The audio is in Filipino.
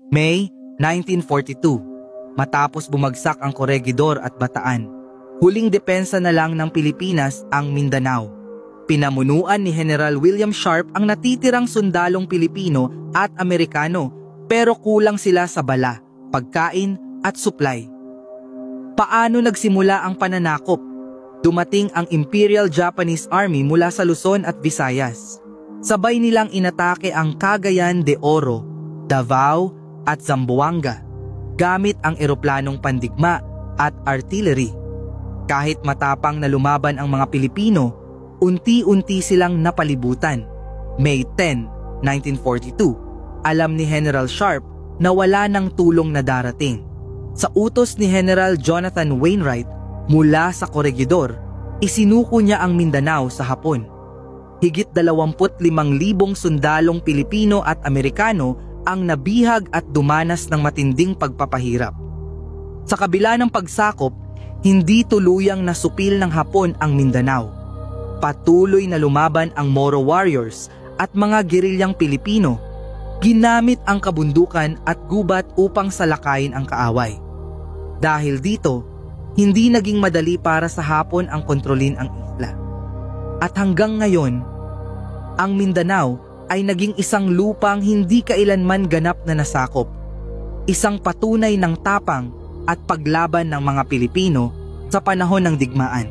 May 1942, matapos bumagsak ang Corregidor at Bataan, huling depensa na lang ng Pilipinas ang Mindanao. Pinamunuan ni General William Sharp ang natitirang sundalong Pilipino at Amerikano, pero kulang sila sa bala, pagkain at supply. Paano nagsimula ang pananakop? Dumating ang Imperial Japanese Army mula sa Luzon at Visayas. Sabay nilang inatake ang Cagayan de Oro, Davao at Zamboanga gamit ang eroplanong pandigma at artillery. Kahit matapang na lumaban ang mga Pilipino, unti-unti silang napalibutan. May 10, 1942, alam ni General Sharp na wala ng tulong na darating. Sa utos ni General Jonathan Wainwright mula sa Corregidor, isinuko niya ang Mindanao sa Hapon. Higit 25,000 sundalong Pilipino at Amerikano ang nabihag at dumanas ng matinding pagpapahirap. Sa kabila ng pagsakop, hindi tuluyang nasupil ng Hapon ang Mindanao. Patuloy na lumaban ang Moro warriors at mga gerilyang Pilipino. Ginamit ang kabundukan at gubat upang salakayin ang kaaway. Dahil dito, hindi naging madali para sa Hapon ang kontrolin ang isla. At hanggang ngayon, ang Mindanao ay naging isang lupang hindi kailanman ganap na nasakop. Isang patunay ng tapang at paglaban ng mga Pilipino sa panahon ng digmaan.